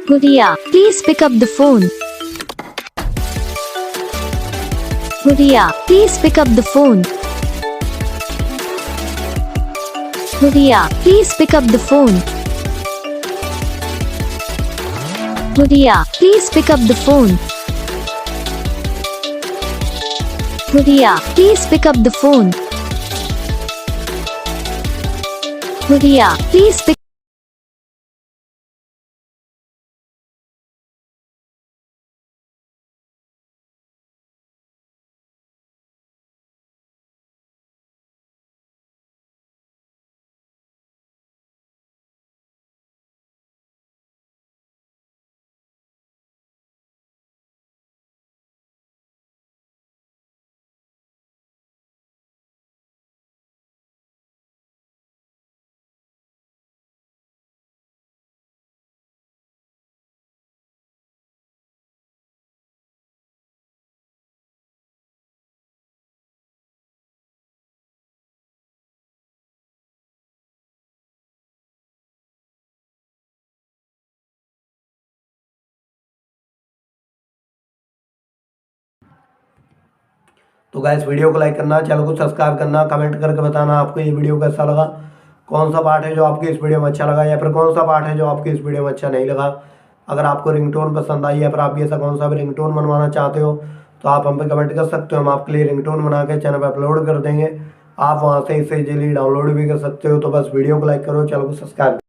Hudiya, please pick up the phone. Hudiya, please pick up the phone. Hudiya, please pick up the phone. Hudiya, please pick up the phone. Hudiya, please pick up the phone. Hudiya, please pick तो guys video को like करना, channel को subscribe करना, comment करके बताना आपको ये video कैसा लगा, कौन सा पार्ट है जो आपको इस वीडियो में अच्छा लगा या फिर कौन सा पार्ट है जो आपको इस वीडियो में अच्छा नहीं लगा। अगर आपको रिंगटोन पसंद आई या फिर आप ऐसा कौन सा भी रिंगटोन बनवाना चाहते हो तो आप हम पे कमेंट कर सकते हो, हम आपके लिए रिंगटोन बना के चैनल पर अपलोड कर देंगे। आप वहाँ से इसे इजीली डाउनलोड भी कर सकते हो। तो बस वीडियो को लाइक करो, चैनल को सब्सक्राइब